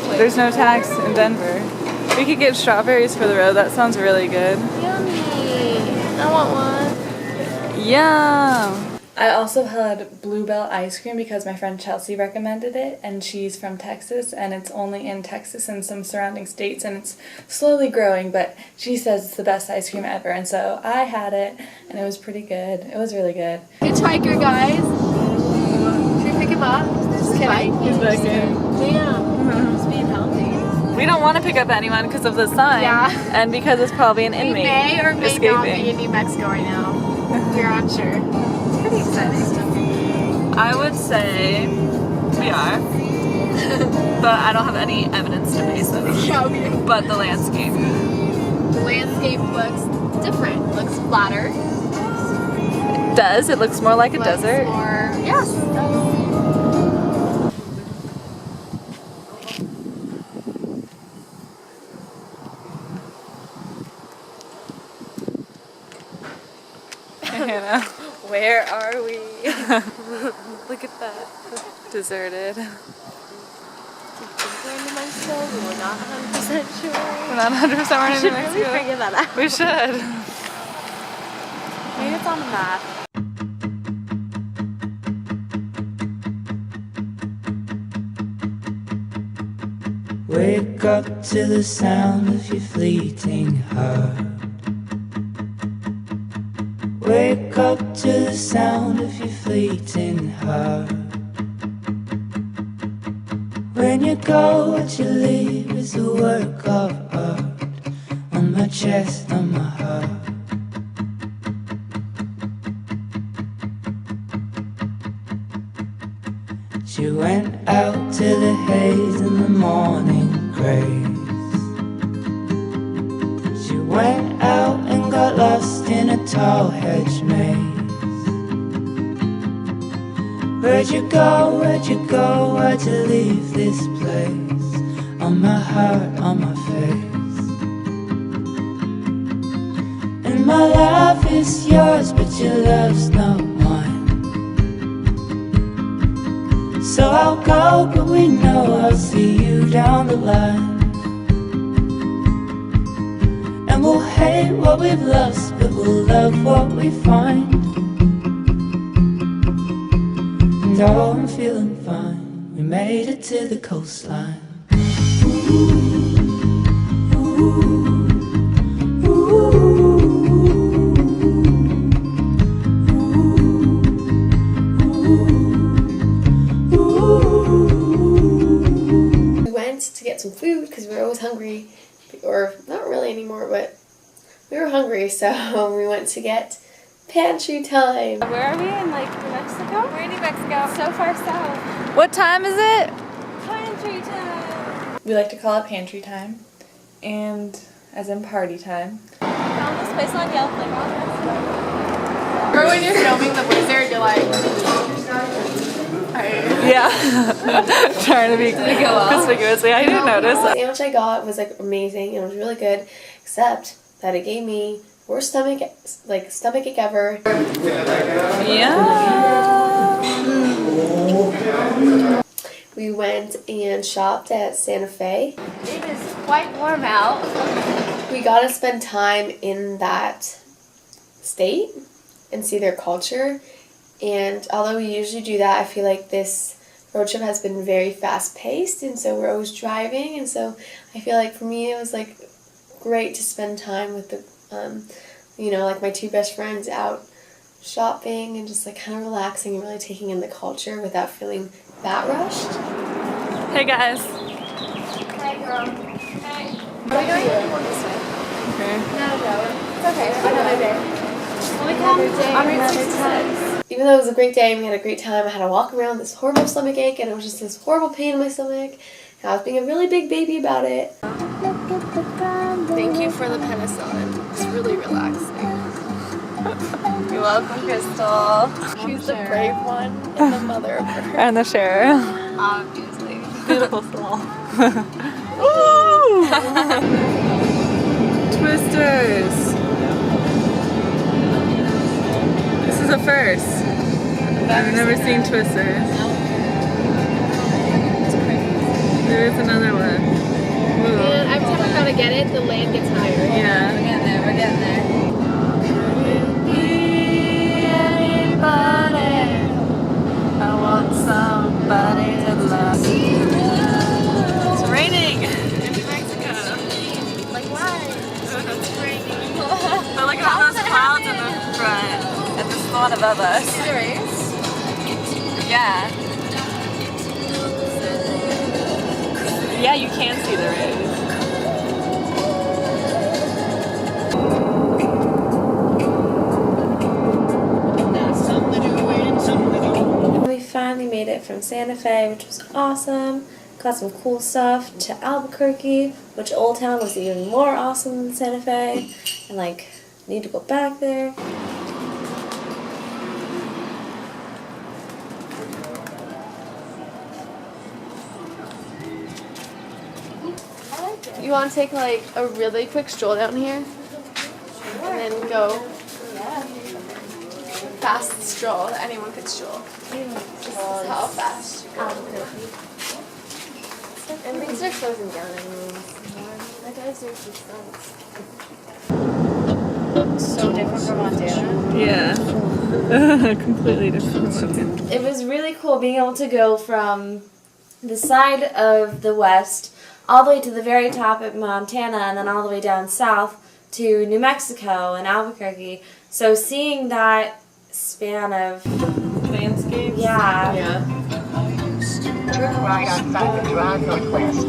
There's no tax in Denver. We could get strawberries for the road. That sounds really good. Yummy. I want one. Yum! I also had Bluebell ice cream because my friend Chelsea recommended it, and she's from Texas, and it's only in Texas and some surrounding states, and it's slowly growing, but she says it's the best ice cream ever, and so I had it, and it was pretty good. It was really good. Hitchhiker, guys. Should we pick him up? Just kidding. He's biking. Damn. Just being healthy. We don't want to pick up anyone because of the sign, and because it's probably an inmate. We may or may escaping. not be in New Mexico right now. We're unsure. It's pretty exciting. I would say we are, but I don't have any evidence to base it on. But the landscape. The landscape looks different. It looks flatter. It does. It looks more like a desert. Yes. Hannah, where are we? Look at that. Deserted. We're in New Mexico. We're not 100% sure. We're not 100% we're in New Mexico. We should really figure that out. We should. Maybe it's on the map. Wake up to the sound of your fleeting heart. Wake up to the sound of your fleeting heart. When you go, what you leave is a work of art. On my chest, on my heart. She went out to the haze in the morning grace. She went out and got lost in a tall hedge maze. Where'd you go, where'd you go, why'd you leave this place? On my heart, on my face. And my life is yours, but your love's not mine. So I'll go, but we know I'll see you down the line. And we'll hate what we've lost, but we'll love what we find. And oh, I'm feeling fine. We made it to the coastline. We went to get some food because we were always hungry, or not really anymore, but we were hungry, so we went to get pantry time. Where are we in, like, New Mexico? We're in New Mexico. So far south. What time is it? Pantry time. We like to call it pantry time, and as in party time. Found this place on Yelp, like, remember when you're filming the Wizard, you're like, Yeah. Trying to be conspicuous. I didn't notice. The sandwich I got was, like, amazing, and it was really good, except that it gave me worst stomach ache ever. Yeah. We went and shopped at Santa Fe. It is quite warm out. We got to spend time in that state and see their culture. And although we usually do that, I feel like this road trip has been very fast-paced, and so we're always driving. And so I feel like for me it was like great to spend time with the, you know, like my two best friends out shopping and just like kind of relaxing and really taking in the culture without feeling that rushed. Hey guys. Hi girl. Hey. Are we going this way? Okay. No. It's okay. Another day. When we come on another time. Even though it was a great day and we had a great time, I had to walk around with this horrible stomach ache, and it was just this horrible pain in my stomach. And I was being a really big baby about it. Thank you for the penicillin. It's really relaxing. You're welcome, Crystal. She's the brave one and the mother of her. And the share. Obviously. Beautiful soul. Ooh! Twisters. This is a first. I've never seen Twisters. There is another one. get it, the land gets higher. Yeah, we're getting there, we're getting there. I want somebody to love. It's raining in New Mexico. Like why? It's raining. But look at all those clouds in the front. And this is one above us. See the rays? Yeah. Yeah, you can see the rays. We finally made it from Santa Fe, which was awesome. Got some cool stuff to Albuquerque, which Old Town was even more awesome than Santa Fe. And like, need to go back there. You want to take like a really quick stroll down here? And then go fast stroll that anyone could stroll. This is how fast Albuquerque. And things are closing down anyways. That does seriously sucks. So different from Montana. Yeah. Completely different from Montana. It was really cool being able to go from the side of the west all the way to the very top of Montana and then all the way down south to New Mexico and Albuquerque. So seeing that span of Landscapes? yeah. Turn right on South Drive Northwest.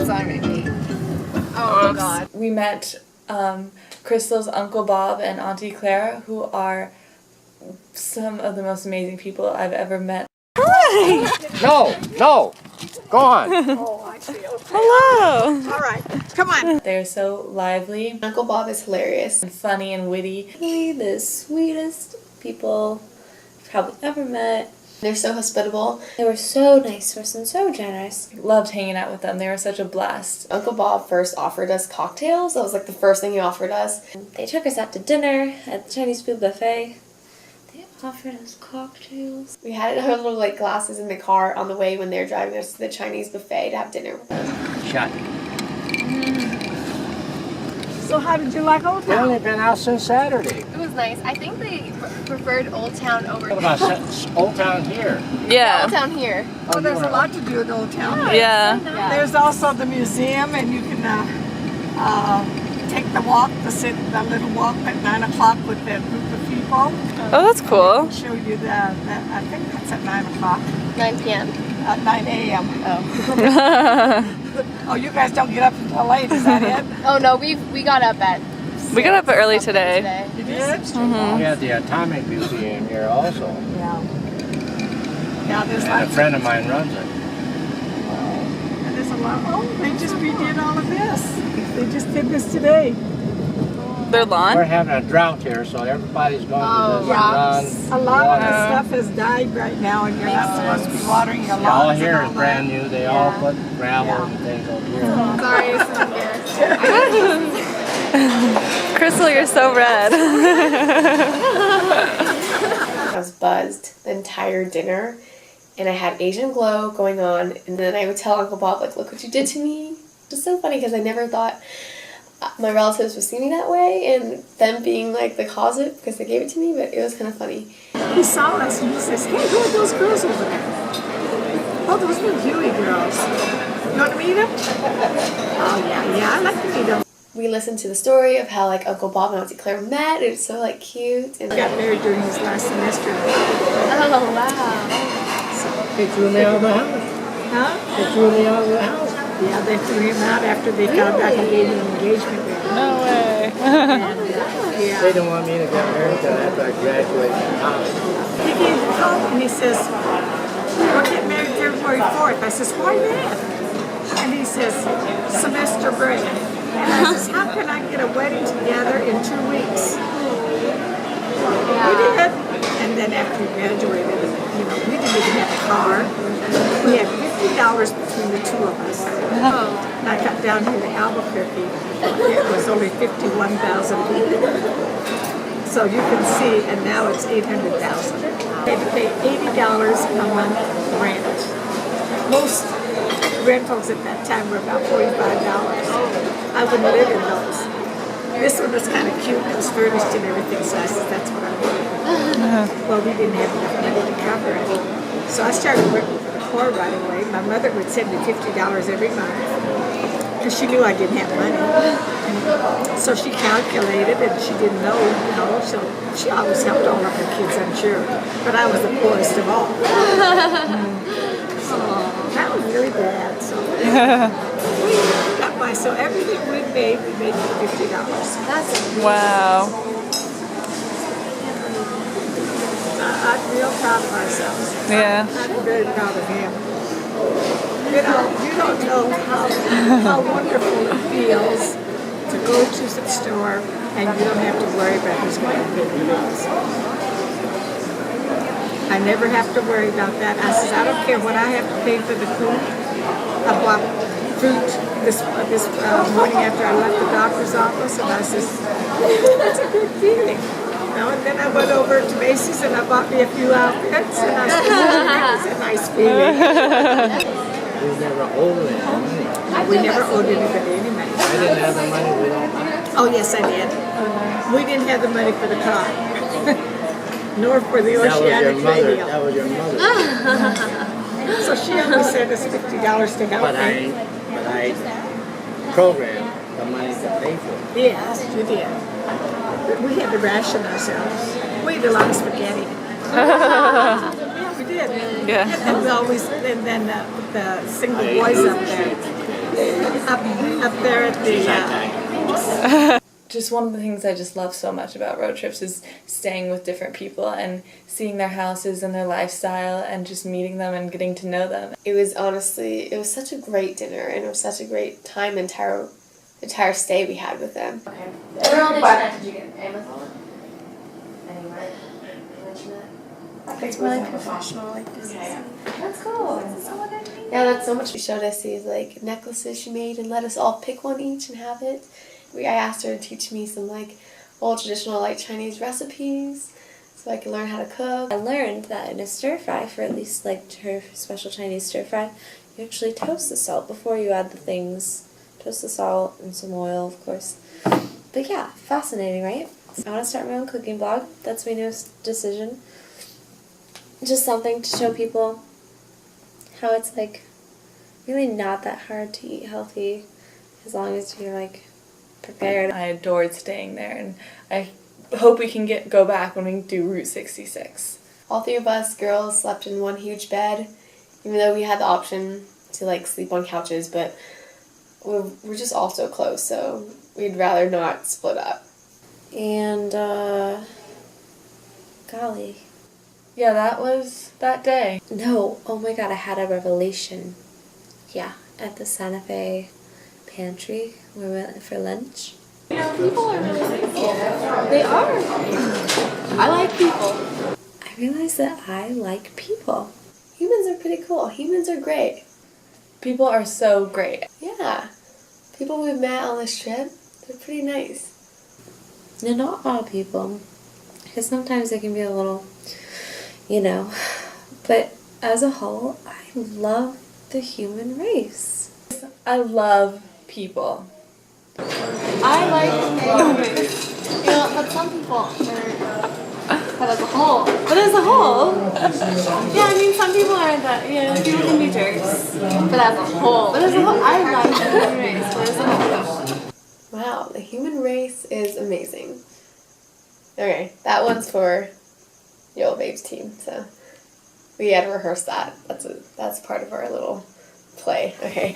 Sorry. Oh God. We met Crystal's Uncle Bob and Auntie Clara, who are some of the most amazing people I've ever met. No, go on. Hello! All right, come on. They're so lively Uncle Bob is hilarious. and funny and witty. Really the sweetest people I've probably ever met. They're so hospitable. They were so nice to us and so generous. Loved hanging out with them. They were such a blast. Uncle Bob first offered us cocktails. That was like the first thing he offered us. They took us out to dinner at the Chinese food buffet. They offered us cocktails. We had our little like glasses in the car on the way when they were driving us to the Chinese buffet to have dinner with us. Shut. So how did you like Old We've Town? only been out since Saturday. It was nice. I think they preferred Old Town over What about Old Town here? Yeah. Old Town here. Oh, there's a lot to do in Old Town. Yeah. There's also the museum, and you can take the walk, the little walk at 9 o'clock with that group of people. Oh, that's cool. Show you that. I think that's at 9 o'clock. 9 p.m. 9 a.m. Oh, you guys don't get up until late, is that it? Oh no, we got up at. We got up early today. You did? We have the Atomic Museum here also. Yeah. Yeah, there's And a lots friend of mine runs it. and there's a lot. Oh, they just redid all of this. They just did this today. Their We're lawn? having a drought here, so everybody's going to this rocks. A lot of the stuff has died right now, and you're not supposed to be watering your lawns. All and here all is brand that. new. They all put gravel and things over here. Sorry, it's so embarrassing. Crystal, you're so red. I was buzzed the entire dinner, and I had Asian glow going on, and then I would tell Uncle Bob, like, look what you did to me. It was so funny because I never thought my relatives would see me that way, and them being like the cause of it because they gave it to me, but it was kind of funny. He saw us and he says, hey, who are those girls over there? Oh, those little Huey girls. You want to meet them? Oh, yeah, I'd like to meet them. We listened to the story of how like Uncle Bob and Auntie Clara met. It was so like cute. And He got married during his last semester. oh wow. They threw me out of the house. Huh? They threw me out of the house. Yeah, they threw him out after they found out he gave an engagement ring. No way. Yeah. They didn't want me to get married until after I graduated from college. He gave the call and he says, we're getting married February 4th. I says, why that? And he says, semester break. And I says, how can I get a wedding together in 2 weeks? We did. And then after we graduated, we didn't even have a car. We had $50 between the two of us. And I got down here to Albuquerque. It was only 51,000 people. So you can see, and now it's 800,000. I had to pay $80 a month rent. Most rentals at that time were about $45. I wouldn't live in those. This one was kind of cute. It was furnished and everything, so I said, that's what I wanted. Well, we didn't have enough money to cover it. So I started working for the Corps right away. My mother would send me $50 every month because she knew I didn't have money. So she calculated, and she didn't know, so she always helped all of her kids, I'm sure. But I was the poorest of all. That was really bad. So we got by. So everything we made for $50. That's Wow. I'm real proud of ourselves. Yeah. I'm very proud of him. You don't know how wonderful it feels to go to the store and you don't have to worry about who's going to pay the bills. I never have to worry about that. I says, I don't care what I have to pay for the food. I bought fruit this morning after I left the doctor's office, and I says, that's a good feeling. And then I went over to Macy's and I bought me a few outfits, and I said, that was a nice feeling. We never owed any money. We never owed anybody any money. I didn't have the money, we don't have. Oh, yes, I did. We didn't have the money for the car, nor for the Oceanic Radio. That was your mother. So she only sent us $50 to help But me. I programmed the money to pay for it. Yes, you did. But we had to ration ourselves. We ate a lot of spaghetti. Yeah, we did. Yeah. And we always, and then the single boys up there at the. Just one of the things I just love so much about road trips is staying with different people and seeing their houses and their lifestyle and just meeting them and getting to know them. It was such a great dinner, and it was such a great time, entire stay we had with them. Okay. Where on the internet did you get Amazon? Anywhere? It's really professional like this. Okay. That's cool. Yeah, that's so much. She showed us these like necklaces she made and let us all pick one each and have it. I asked her to teach me some like old traditional like Chinese recipes so I can learn how to cook. I learned that in a stir fry, for at least like her special Chinese stir fry, you actually toast the salt before you add the things. Toast the salt and some oil, of course. But yeah, fascinating, right? I want to start my own cooking blog. That's my newest decision. Just something to show people how it's like really not that hard to eat healthy as long as you're like prepared. I adored staying there, and I hope we can go back when we do Route 66. All three of us girls slept in one huge bed, even though we had the option to like sleep on couches, but we're just all so close, so we'd rather not split up. And golly. Yeah, that was that day. No, oh my god, I had a revelation. Yeah, at the Santa Fe pantry where we went for lunch. You know, people are really beautiful. They are. I like people. I realized that I like people. Humans are pretty cool. Humans are great. People are so great. Yeah. People we've met on this trip, they're pretty nice. No, not all people. Because sometimes they can be a little, But as a whole, I love the human race. I love people. I like humans. But some people but as a whole. But as a whole, yeah, I mean, some people are that, people can be jerks. But as a whole, I like the human race. But as a whole. Wow, the human race is amazing. Okay, that one's for Yolo Babes team, so we had to rehearse that. That's part of our little play. Okay.